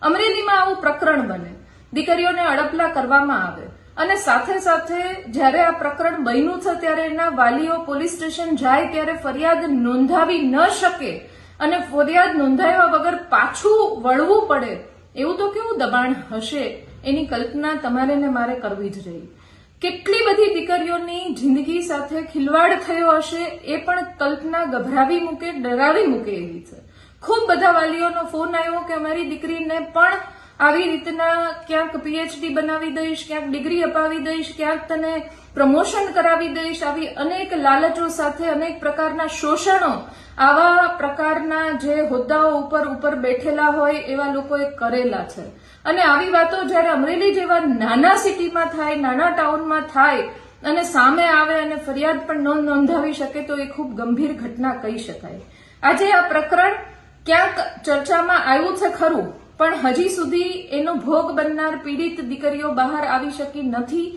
અમરેલીમાં આવું પ્રકરણ બને, દીકરીઓને અડપલા કરવામાં આવે અને સાથે સાથે જ્યારે આ પ્રકરણ બન્યું છે ત્યારે એના વાલીઓ પોલીસ સ્ટેશન જાય ત્યારે ફરિયાદ નોંધાવી ન શકે અને ફરિયાદ નોંધાવ્યા વગર પાછું વળવું પડે, એવું તો કેવું દબાણ હશે એની કલ્પના તમારે ને મારે કરવી જ રહી. કેટલી બધી દીકરીઓની જિંદગી સાથે ખિલવાડ થયો હશે એ પણ કલ્પના ગભરાવી મૂકે, ડરાવી મૂકે એવી છે. ખૂબ બધા વાલીઓનો ફોન આવ્યો કે અમારી દીકરીને પણ આવી રીતના ક્યાંક પીએચડી બનાવી દઈશ, ક્યાંક ડિગ્રી અપાવી દઈશ, ક્યાંક તને પ્રમોશન કરાવી દઈશ, આવી અનેક લાલચો સાથે અનેક પ્રકારના શોષણો આવા પ્રકારના જે હોદ્દાઓ ઉપર બેઠેલા હોય એવા લોકોએ કરેલા છે. અને આવી વાતો જયારે અમરેલી જેવા નાના સિટીમાં થાય, નાના ટાઉનમાં થાય અને સામે આવે અને ફરિયાદ પણ ન નોંધાવી શકે તો એ ખૂબ ગંભીર ઘટના કહી શકાય. આજે આ પ્રકરણ ક્યાંક ચર્ચામાં આવ્યું છે ખરું, પણ હજી સુધી એનો ભોગ બનનાર પીડિત દીકરીઓ બહાર આવી શકી નથી.